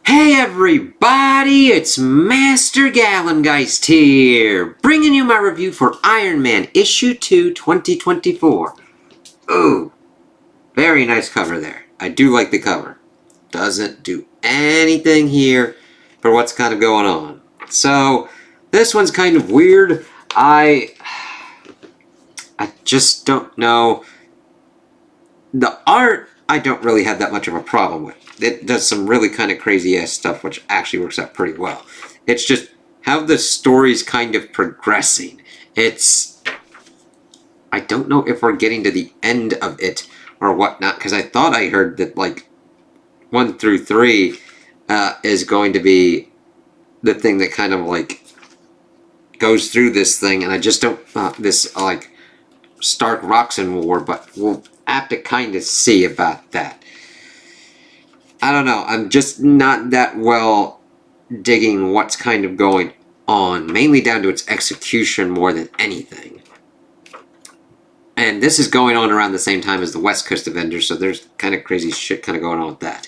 Hey everybody, it's Master Gallengeist here, bringing you my review for Iron Man Issue 2 2024. Ooh, very nice cover there. I do like the cover. Doesn't do anything here for what's kind of going on. So, this one's kind of weird. I just don't know. The art, I don't really have that much of a problem with. It does some really kind of crazy ass stuff, which actually works out pretty well. It's just how the story's kind of progressing. I don't know if we're getting to the end of it or whatnot, because I thought I heard that like 1 through 3 is going to be the thing that kind of like goes through this thing, and I just don't this like Stark Roxxon war, but we'll have to kind of see about that. I don't know. I'm just not that well digging what's kind of going on, mainly down to its execution more than anything. And this is going on around the same time as the West Coast Avengers, so there's kind of crazy shit kind of going on with that.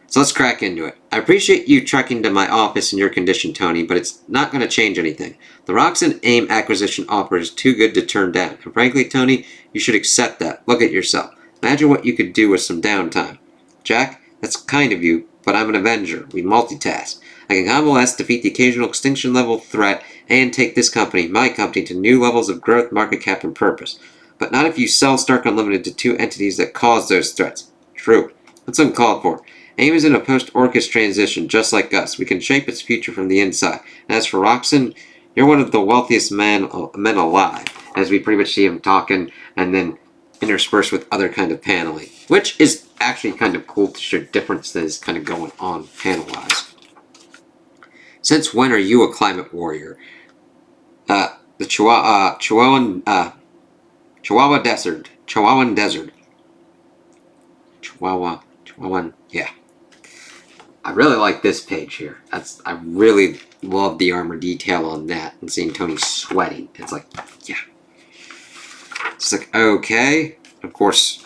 So let's crack into it. I appreciate you trekking to my office in your condition, Tony, but it's not going to change anything. The Roxxon AIM acquisition offer is too good to turn down. And frankly, Tony, you should accept that. Look at yourself. Imagine what you could do with some downtime. Jack, that's kind of you, but I'm an Avenger. We multitask. I can convalesce, defeat the occasional extinction level threat, and take this company, my company, to new levels of growth, market cap, and purpose. But not if you sell Stark Unlimited to two entities that cause those threats. True. That's uncalled for. AIM is in a post-Orcus transition, just like us. We can shape its future from the inside. And as for Roxxon, you're one of the wealthiest men alive, as we pretty much see him talking, and then interspersed with other kind of paneling, which is actually kind of cool to show differences kind of going on panel-wise. Since when are you a climate warrior? The Chihuahuan Desert. Chihuahuan, yeah. I really like this page here. I really love the armor detail on that, and seeing Tony sweating. It's like, yeah. It's like, okay. Of course,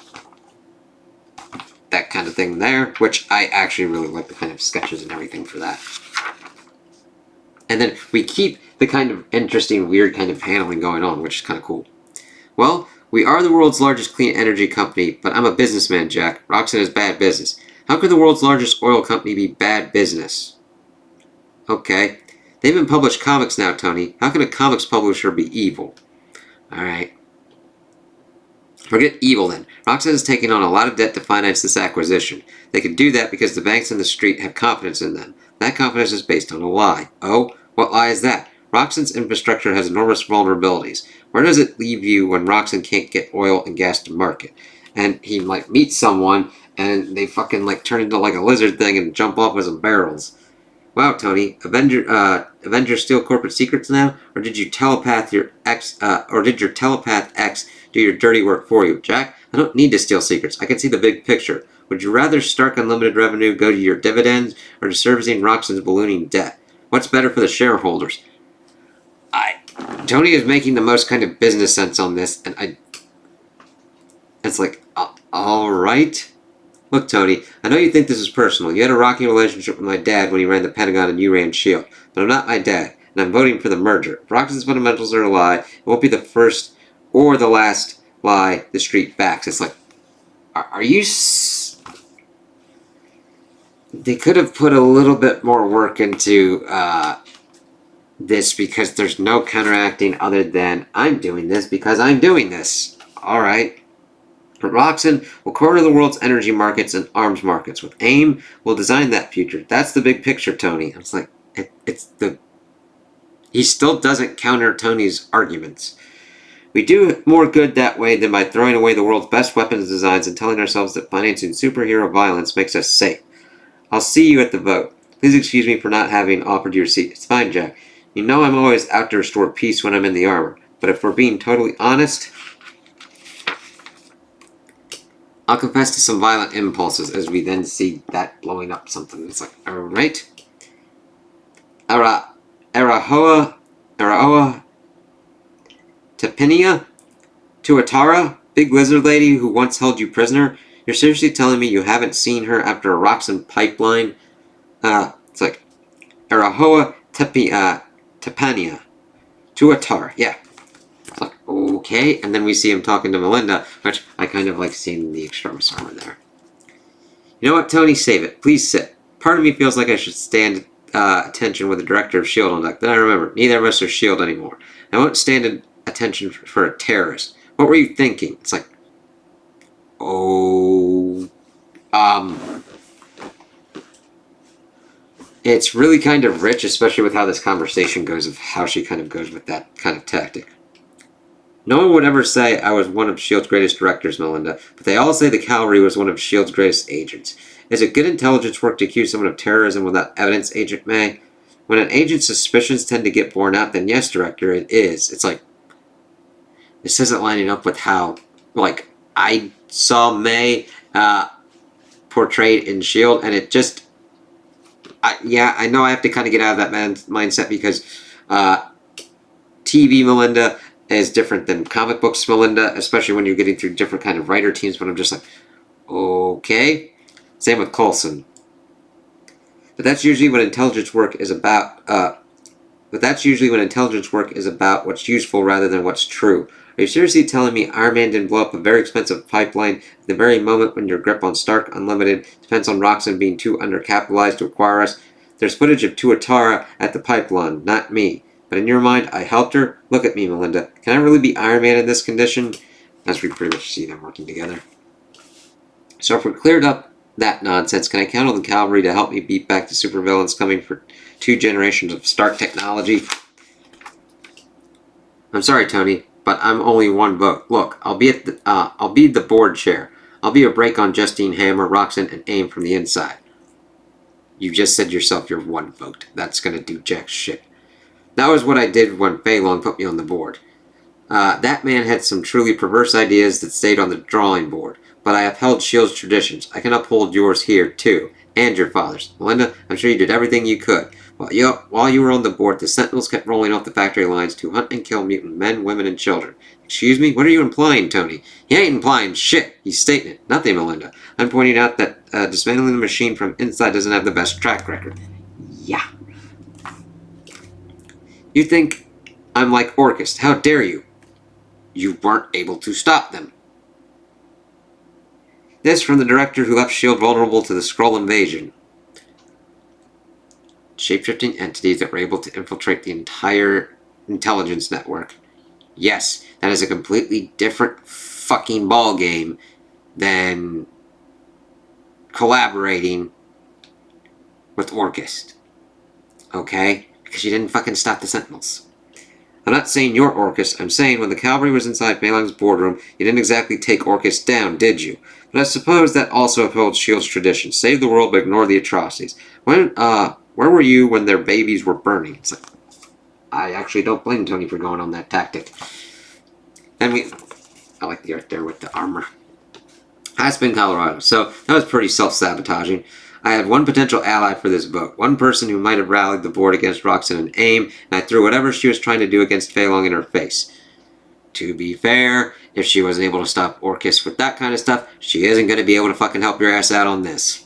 that kind of thing there, which I actually really like the kind of sketches and everything for that. And then we keep the kind of interesting, weird kind of paneling going on, which is kind of cool. Well, we are the world's largest clean energy company, but I'm a businessman, Jack. Roxxon is bad business. How could the world's largest oil company be bad business? Okay. They even publish comics now, Tony. How can a comics publisher be evil? Alright. Forget evil then. Roxxon is taking on a lot of debt to finance this acquisition. They can do that because the banks on the street have confidence in them. That confidence is based on a lie. Oh, what lie is that? Roxxon's infrastructure has enormous vulnerabilities. Where does it leave you when Roxxon can't get oil and gas to market? And he like meets someone and they fucking like turn into like a lizard thing and jump off with some barrels. Wow, Tony, Avengers steal corporate secrets now? Or did you telepath your ex, or did your telepath ex do your dirty work for you? Jack, I don't need to steal secrets. I can see the big picture. Would you rather Stark Unlimited revenue go to your dividends or to servicing Roxxon's ballooning debt? What's better for the shareholders? Tony is making the most kind of business sense on this, and it's like, alright. Look, Tony, I know you think this is personal. You had a rocky relationship with my dad when he ran the Pentagon and you ran S.H.I.E.L.D., but I'm not my dad, and I'm voting for the merger. If Roxxon's fundamentals are a lie, it won't be the first or the last lie the street backs. It's like, are you... They could have put a little bit more work into this, because there's no counteracting other than I'm doing this because I'm doing this. Alright. But Roxxon will corner the world's energy markets and arms markets. With AIM, we'll design that future. That's the big picture, Tony. It's like, he still doesn't counter Tony's arguments. We do more good that way than by throwing away the world's best weapons designs and telling ourselves that financing superhero violence makes us safe. I'll see you at the vote. Please excuse me for not having offered your seat. It's fine, Jack. You know I'm always out to restore peace when I'm in the armor. But if we're being totally honest, I'll confess to some violent impulses as we then see that blowing up something. It's like, alright. Arahoa Tepinia Tuatara, big lizard lady who once held you prisoner. You're seriously telling me you haven't seen her after a Roxxon pipeline It's like Arahoa Tepania. Tuatar. Yeah. It's like, okay. And then we see him talking to Melinda, which I kind of like seeing the extremis armor there. You know what, Tony? Save it. Please sit. Part of me feels like I should stand attention with the director of S.H.I.E.L.D. on deck. Then I remember, neither of us are S.H.I.E.L.D. anymore. I won't stand attention for a terrorist. What were you thinking? It's like, oh... It's really kind of rich, especially with how this conversation goes, of how she kind of goes with that kind of tactic. No one would ever say I was one of S.H.I.E.L.D.'s greatest directors, Melinda, but they all say the cavalry was one of S.H.I.E.L.D.'s greatest agents. Is it good intelligence work to accuse someone of terrorism without evidence, Agent May? When an agent's suspicions tend to get borne out, then yes, Director, it is. It's like, this isn't lining up with how, like, I saw May portrayed in S.H.I.E.L.D., and it just... I know I have to kind of get out of that mindset because TV Melinda is different than comic books Melinda, especially when you're getting through different kind of writer teams, but I'm just like, okay. Same with Coulson. But that's usually when intelligence work is about what's useful rather than what's true. Are you seriously telling me Iron Man didn't blow up a very expensive pipeline at the very moment when your grip on Stark Unlimited depends on Roxxon being too undercapitalized to acquire us? There's footage of Tuatara at the pipeline, not me. But in your mind, I helped her? Look at me, Melinda. Can I really be Iron Man in this condition? As we pretty much see them working together. So if we're cleared up that nonsense, can I count on the cavalry to help me beat back the supervillains coming for 2 generations of Stark technology? I'm sorry, Tony, but I'm only one vote. Look, I'll be the board chair. I'll be a break on Justine Hammer, Roxxon, and AIM from the inside. You just said yourself you're one vote. That's gonna do jack shit. That was what I did when Fei Long put me on the board. That man had some truly perverse ideas that stayed on the drawing board, but I upheld S.H.I.E.L.D.'s traditions. I can uphold yours here, too, and your father's. Melinda, I'm sure you did everything you could. While you were on the board, the Sentinels kept rolling off the factory lines to hunt and kill mutant men, women, and children. Excuse me? What are you implying, Tony? He ain't implying shit. He's stating it. Nothing, Melinda. I'm pointing out that dismantling the machine from inside doesn't have the best track record. Yeah. You think I'm like Orchis. How dare you? You weren't able to stop them. This from the director who left S.H.I.E.L.D. vulnerable to the Skrull invasion. Shape-shifting entities that were able to infiltrate the entire intelligence network. Yes, that is a completely different fucking ballgame than collaborating with Orchis. Okay? Because you didn't fucking stop the Sentinels. I'm not saying you're Orchis. I'm saying when the cavalry was inside Fei Long's boardroom, you didn't exactly take Orchis down, did you? But I suppose that also upholds S.H.I.E.L.D.'s tradition. Save the world, but ignore the atrocities. Where were you when their babies were burning? It's like, I actually don't blame Tony for going on that tactic. And I like the art there with the armor. Aspen, Colorado. So that was pretty self-sabotaging. I had one potential ally for this vote. One person who might have rallied the board against Roxxon and AIM, and I threw whatever she was trying to do against Fei Long in her face. To be fair, if she wasn't able to stop Orchis with that kind of stuff, she isn't going to be able to fucking help your ass out on this.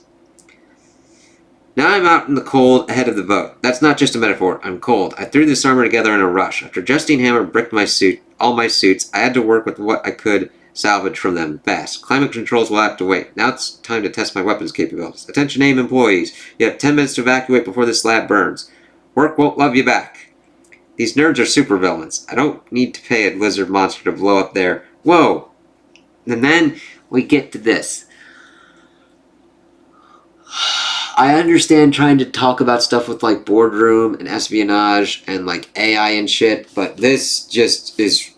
Now I'm out in the cold ahead of the vote. That's not just a metaphor. I'm cold. I threw this armor together in a rush. After Justine Hammer bricked all my suits, I had to work with what I could salvage from them fast. Climate controls will have to wait. Now it's time to test my weapons capabilities. Attention AIM employees. You have 10 minutes to evacuate before this lab burns. Work won't love you back. These nerds are supervillains. I don't need to pay a lizard monster to blow up their... Whoa! And then we get to this. I understand trying to talk about stuff with like boardroom and espionage and like AI and shit, but this just is...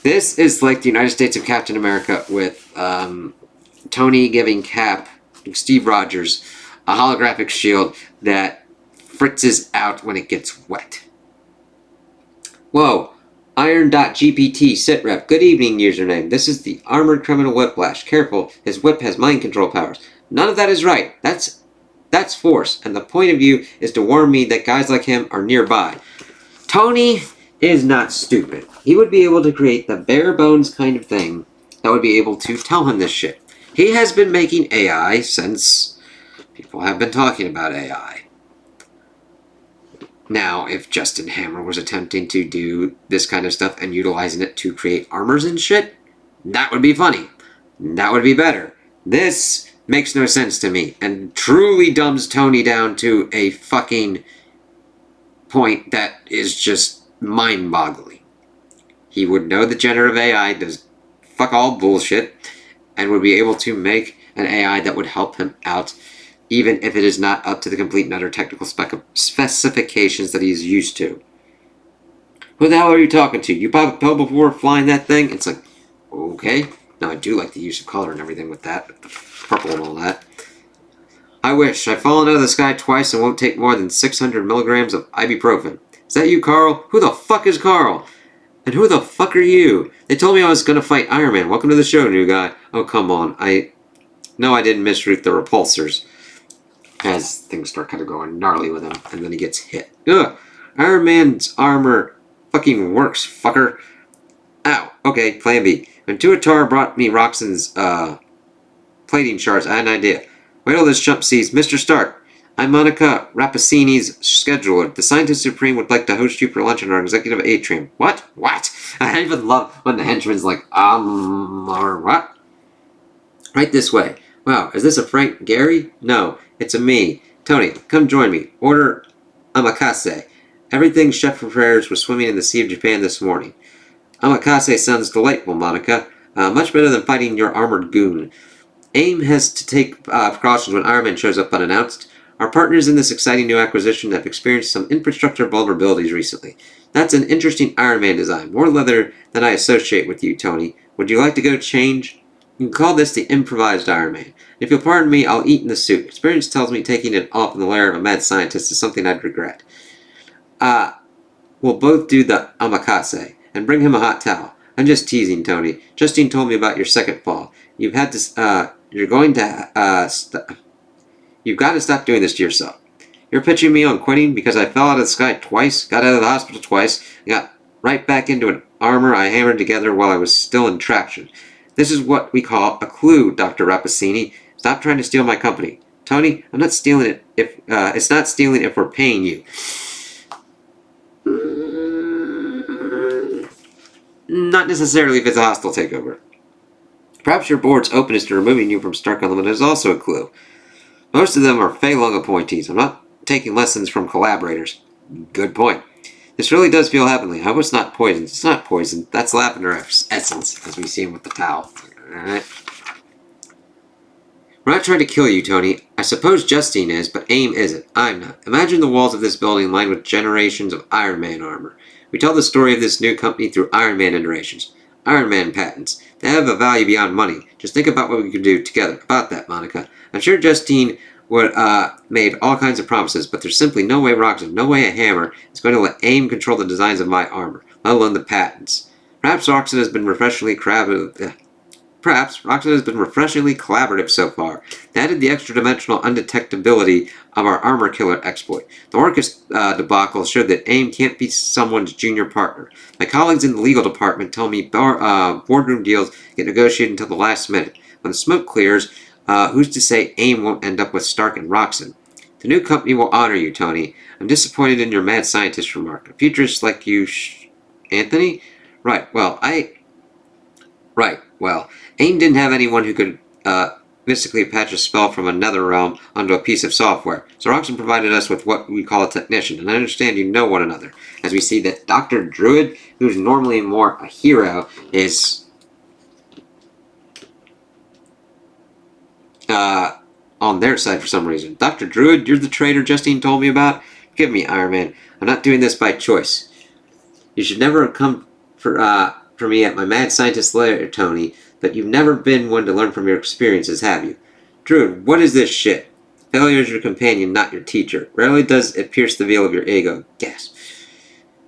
This is like the United States of Captain America with Tony giving Cap, Steve Rogers, a holographic shield that fritzes out when it gets wet. Whoa. Iron.GPT sitrep. Good evening, username. This is the armored criminal Whiplash. Careful, his whip has mind control powers. None of that is right. That's force, and the point of view is to warn me that guys like him are nearby. Tony is not stupid. He would be able to create the bare bones kind of thing that would be able to tell him this shit. He has been making AI since People have been talking about AI. Now, if Justin Hammer was attempting to do this kind of stuff and utilizing it to create armors and shit, that would be funny. That would be better. This makes no sense to me and truly dumbs Tony down to a fucking point that is just mind-boggling. He would know that generative AI does fuck all bullshit and would be able to make an AI that would help him out, even if it is not up to the complete and utter technical specifications that he's used to. Who the hell are you talking to? You pop a pill before flying that thing? It's like, okay. Now, I do like the use of color and everything with that, with the purple and all that. I wish. I've fallen out of the sky twice and won't take more than 600 milligrams of ibuprofen. Is that you, Carl? Who the fuck is Carl? And who the fuck are you? They told me I was gonna fight Iron Man. Welcome to the show, new guy. Oh, come on. No, I didn't misroute the repulsors. As things start kind of going gnarly with him, and then he gets hit. Ugh! Iron Man's armor fucking works, fucker. Ow. Okay, plan B. When Tuatara brought me Roxanne's, plating shards, I had an idea. Wait till this chump sees Mr. Stark. I'm Monica Rappaccini's scheduler. The Scientist Supreme would like to host you for lunch in our executive atrium. What? What? I even love when the henchman's like, or what? Right this way. Wow, is this a Frank Gary? No, it's a me. Tony, come join me. Order omakase. Everything Chef prepares was swimming in the Sea of Japan this morning. Omakase sounds delightful, Monica. Much better than fighting your armored goon. AIM has to take precautions when Iron Man shows up unannounced. Our partners in this exciting new acquisition have experienced some infrastructure vulnerabilities recently. That's an interesting Iron Man design. More leather than I associate with you, Tony. Would you like to go change? You can call this the improvised Iron Man. If you'll pardon me, I'll eat in the suit. Experience tells me taking it off in the lair of a mad scientist is something I'd regret. We'll both do the omakase, and bring him a hot towel. I'm just teasing, Tony. Justine told me about your second fall. You've got to stop doing this to yourself. You're pitching me on quitting because I fell out of the sky twice, got out of the hospital twice, and got right back into an armor I hammered together while I was still in traction. This is what we call a clue, Dr. Rappaccini. Stop trying to steal my company. Tony, I'm not stealing it if, it's not stealing if we're paying you. Not necessarily if it's a hostile takeover. Perhaps your board's openness to removing you from Stark Unlimited is also a clue. Most of them are Fei Long appointees. I'm not taking lessons from collaborators. Good point. This really does feel heavenly. I hope it's not poison. It's not poison. That's lavender essence, as we see him with the towel. Alright. We're not trying to kill you, Tony. I suppose Justine is, but AIM isn't. I'm not. Imagine the walls of this building lined with generations of Iron Man armor. We tell the story of this new company through Iron Man iterations. Iron Man patents. They have a value beyond money. Just think about what we could do together. About that, Monica. I'm sure Justine would made all kinds of promises, but there's simply no way Roxanne, no way a hammer is going to let AIM control the designs of my armor, let alone the patents. Perhaps Roxanne has been refreshingly collaborative so far. They added the extra-dimensional undetectability of our armor killer exploit. The Orcus debacle showed that AIM can't be someone's junior partner. My colleagues in the legal department tell me boardroom deals get negotiated until the last minute. When the smoke clears, who's to say AIM won't end up with Stark and Roxanne? The new company will honor you, Tony. I'm disappointed in your mad scientist remark. A futurist like you, Anthony? Right, well, AIM didn't have anyone who could mystically patch a spell from another realm onto a piece of software. So Roxanne provided us with what we call a technician, and I understand you know one another. As we see that Dr. Druid, who's normally more a hero, is on their side for some reason. Dr. Druid, you're the traitor Justine told me about? Forgive me, Iron Man. I'm not doing this by choice. You should never have come for me at my mad scientist lair, Tony, but you've never been one to learn from your experiences, have you? Druid, what is this shit? Failure is your companion, not your teacher. Rarely does it pierce the veil of your ego. Gasp.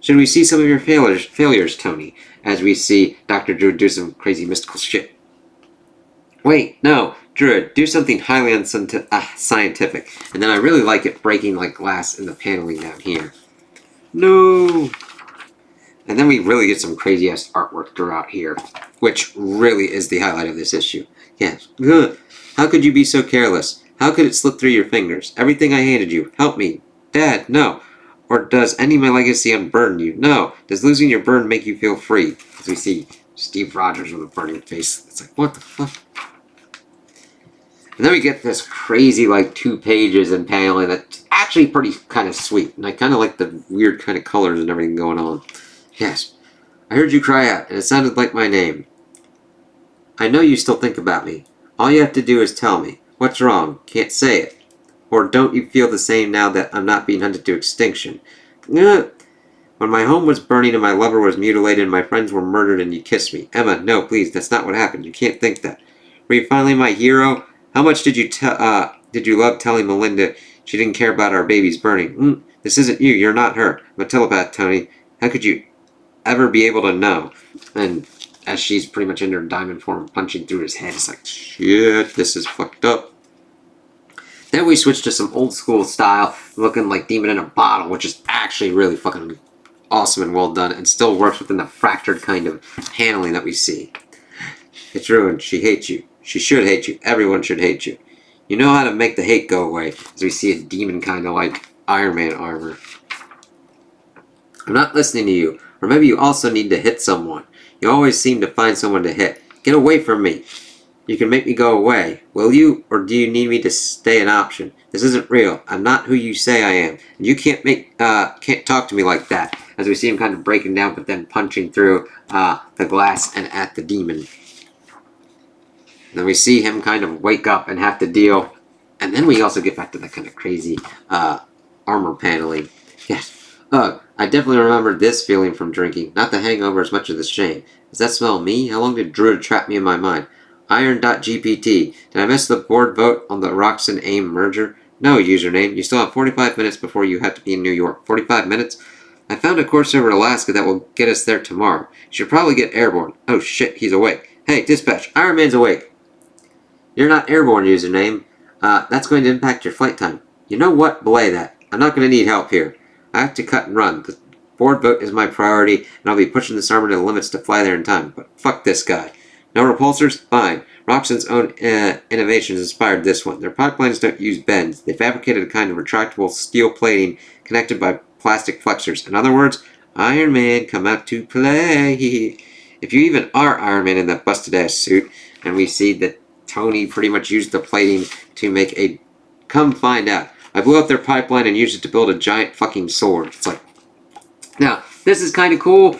Should we see some of your failures, Tony, as we see Dr. Druid do some crazy mystical shit? Wait, no. Druid, do something highly unscientific. And then I really like it breaking like glass in the paneling down here. No! And then we really get some crazy-ass artwork throughout here, which really is the highlight of this issue. Yes. Ugh. How could you be so careless? How could it slip through your fingers? Everything I handed you. Help me. Dad, no. Or does ending my legacy unburden you? No. Does losing your burden make you feel free? As we see Steve Rogers with a burning face. It's like, what the fuck? And then we get this crazy, like, 2 pages in paneling that's actually pretty kind of sweet. And I kind of like the weird kind of colors and everything going on. Yes. I heard you cry out, and it sounded like my name. I know you still think about me. All you have to do is tell me. What's wrong? Can't say it. Or don't you feel the same now that I'm not being hunted to extinction? When my home was burning and my lover was mutilated and my friends were murdered and you kissed me. Emma, no, please, that's not what happened. You can't think that. Were you finally my hero? How much did you love telling Melinda she didn't care about our babies burning? This isn't you. You're not her. I'm a telepath, Tony. How could you ever be able to know? And as she's pretty much in her diamond form punching through his head, it's like, shit, this is fucked up. Then we switch to some old school style, looking like Demon in a Bottle, which is actually really fucking awesome and well done, and still works within the fractured kind of handling that we see. It's ruined. She hates you. She should hate you. Everyone should hate you. You know how to make the hate go away, as we see a demon kind of like Iron Man armor. I'm not listening to you. Or maybe you also need to hit someone. You always seem to find someone to hit. Get away from me. You can make me go away. Will you? Or do you need me to stay an option? This isn't real. I'm not who you say I am. And you can't talk to me like that. As we see him kind of breaking down, but then punching through the glass and at the demon. And then we see him kind of wake up and have to deal. And then we also get back to that kind of crazy armor paneling. Yes. I definitely remember this feeling from drinking. Not the hangover as much as the shame. Does that smell me? How long did Druid trap me in my mind? Iron.gpt. Did I miss the board vote on the Roxanne AIM merger? No, username. You still have 45 minutes before you have to be in New York. 45 minutes? I found a course over Alaska that will get us there tomorrow. You should probably get airborne. Oh shit, he's awake. Hey, dispatch. Iron Man's awake. You're not airborne, username. That's going to impact your flight time. You know what? Belay that. I'm not going to need help here. I have to cut and run. The board vote is my priority, and I'll be pushing this armor to the limits to fly there in time. But fuck this guy. No repulsors? Fine. Roxanne's own innovations inspired this one. Their pipelines don't use bends. They fabricated a kind of retractable steel plating connected by plastic flexors. In other words, Iron Man, come out to play. If you even are Iron Man in that busted-ass suit, and we see that Tony pretty much used the plating to make a... Come find out. I blew up their pipeline and used it to build a giant fucking sword. It's like... Now, this is kind of cool.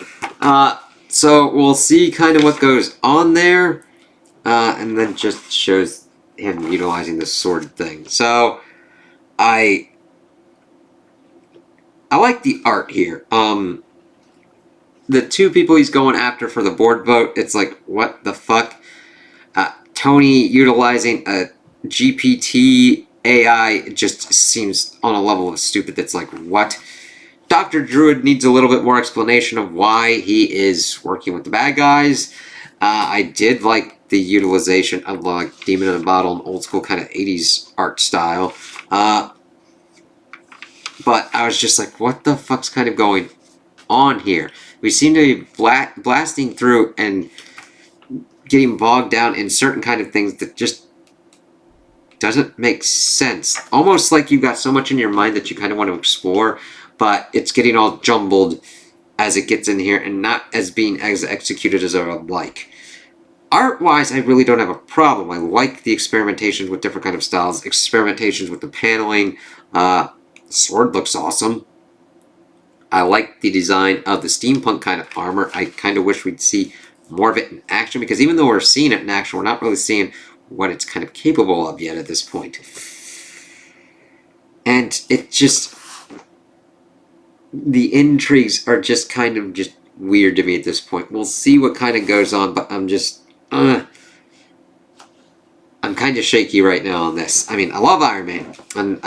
So we'll see kind of what goes on there. And then just shows him utilizing the sword thing. So, I like the art here. The 2 people he's going after for the board vote, it's like, what the fuck? Tony utilizing a GPT AI just seems on a level of stupid that's like, what? Dr. Druid needs a little bit more explanation of why he is working with the bad guys. I did like the utilization of like Demon in a Bottle, an old school kind of 80s art style. But I was just like, what the fuck's kind of going on here? We seem to be blasting through and getting bogged down in certain kind of things that just doesn't make sense. Almost like you've got so much in your mind that you kind of want to explore, but it's getting all jumbled as it gets in here and not as being as executed as I would like. Art-wise, I really don't have a problem. I like the experimentations with different kind of styles, experimentations with the paneling. Sword looks awesome. I like the design of the steampunk kind of armor. I kind of wish we'd see more of it in action, because even though we're seeing it in action, we're not really seeing what it's kind of capable of yet at this point. And it just... The intrigues are just kind of just weird to me at this point. We'll see what kind of goes on, but I'm just... I'm kind of shaky right now on this. I mean, I love Iron Man, and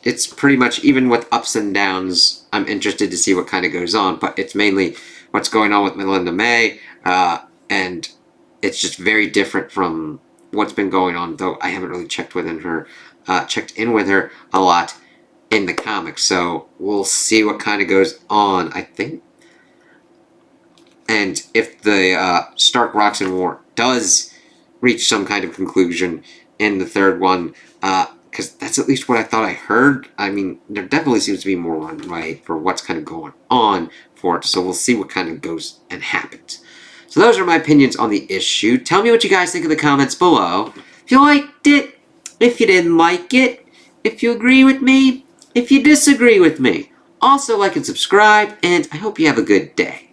it's pretty much, even with ups and downs, I'm interested to see what kind of goes on, but it's mainly what's going on with Melinda May, and it's just very different from what's been going on, though I haven't really checked in with her a lot in the comics, so we'll see what kind of goes on, I think. And if the Stark-Roxanne War does reach some kind of conclusion in the third one, because that's at least what I thought I heard. I mean, there definitely seems to be more runway for what's kind of going on for it, so we'll see what kind of goes and happens. So those are my opinions on the issue. Tell me what you guys think in the comments below. If you liked it, if you didn't like it, if you agree with me, if you disagree with me. Also like and subscribe, and I hope you have a good day.